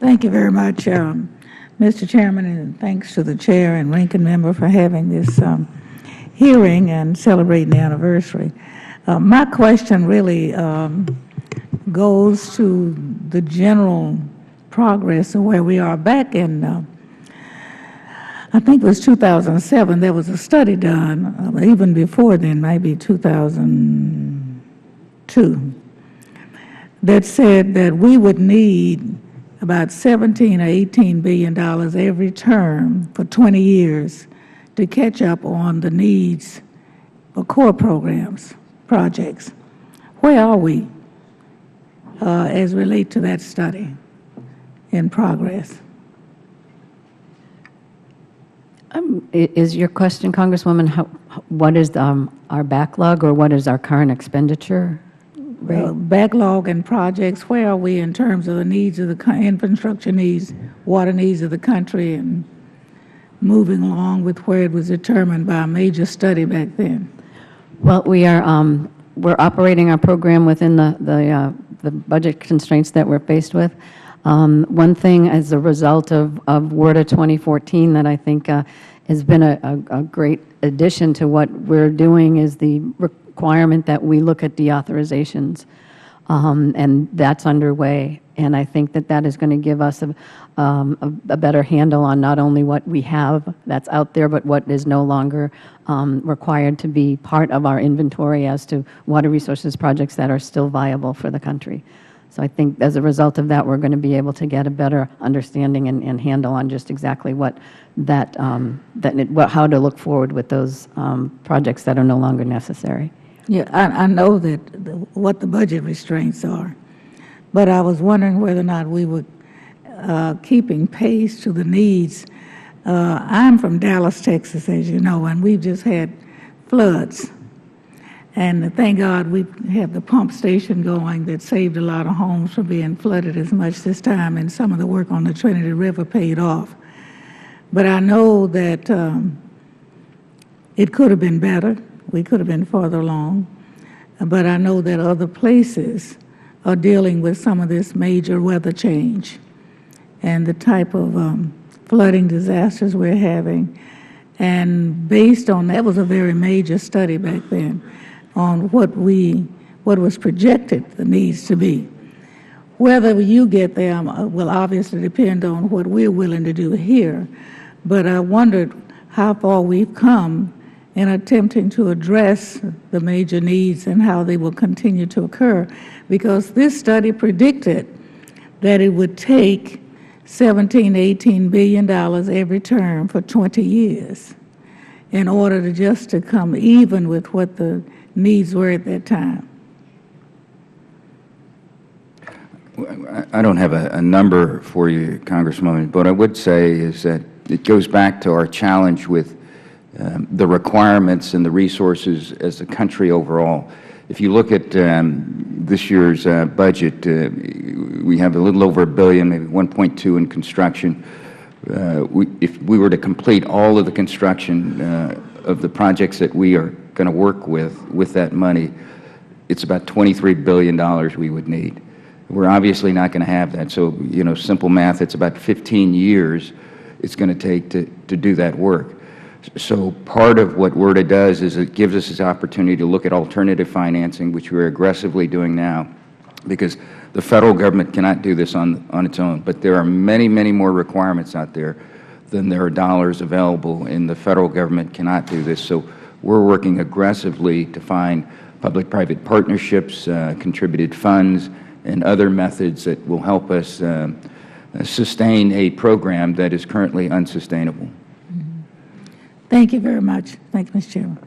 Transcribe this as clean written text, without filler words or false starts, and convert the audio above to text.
Thank you very much, Mr. Chairman, and thanks to the Chair and Ranking Member for having this hearing and celebrating the anniversary. My question really goes to the general progress of where we are. Back in, I think it was 2007, there was a study done, even before then, maybe 2002, that said that we would need about $17 or $18 billion every term for 20 years to catch up on the needs for core programs, projects. Where are we as relate to that study in progress? Is your question, Congresswoman, what is our backlog or what is our current expenditure rate? Backlog and projects, where are we in terms of the needs of the infrastructure needs, water needs of the country, and moving along with where it was determined by a major study back then? Well, we're operating our program within the budget constraints that we're faced with. One thing as a result of WRRDA 2014 that I think has been a great addition to what we're doing is the requirement that we look at deauthorizations, and that's underway. And I think that that is going to give us a better handle on not only what we have that's out there, but what is no longer required to be part of our inventory as to water resources projects that are still viable for the country. So I think as a result of that, we're going to be able to get a better understanding and handle on just exactly what how to look forward with those projects that are no longer necessary. Yeah, I know that what the budget restraints are, but I was wondering whether or not we were keeping pace to the needs. I'm from Dallas, Texas, as you know, and we've just had floods. And thank God we have the pump station going that saved a lot of homes from being flooded as much this time, and some of the work on the Trinity River paid off. But I know that it could have been better. We could have been further along. But I know that other places are dealing with some of this major weather change and the type of flooding disasters we're having. And based on that, was a very major study back then on what was projected the needs to be. Whether you get there will obviously depend on what we're willing to do here, but I wondered how far we've come in attempting to address the major needs and how they will continue to occur, because this study predicted that it would take $17 to $18 billion every term for 20 years in order to just to come even with what the needs were at that time. I don't have a number for you, Congresswoman, but what I would say is that it goes back to our challenge with the requirements and the resources as a country overall. If you look at this year's budget, we have a little over $1 billion, maybe 1.2 in construction. If we were to complete all of the construction of the projects that we are going to work with that money, it's about $23 billion we would need. We're obviously not going to have that. So, you know, simple math, it's about 15 years it's going to take to do that work. So part of what WRRDA does is it gives us this opportunity to look at alternative financing, which we're aggressively doing now, because the Federal Government cannot do this on its own. But there are many, many more requirements out there than there are dollars available, and the Federal Government cannot do this. So we're working aggressively to find public-private partnerships, contributed funds, and other methods that will help us sustain a program that is currently unsustainable. Thank you very much. Thank you, Mr. Chairman.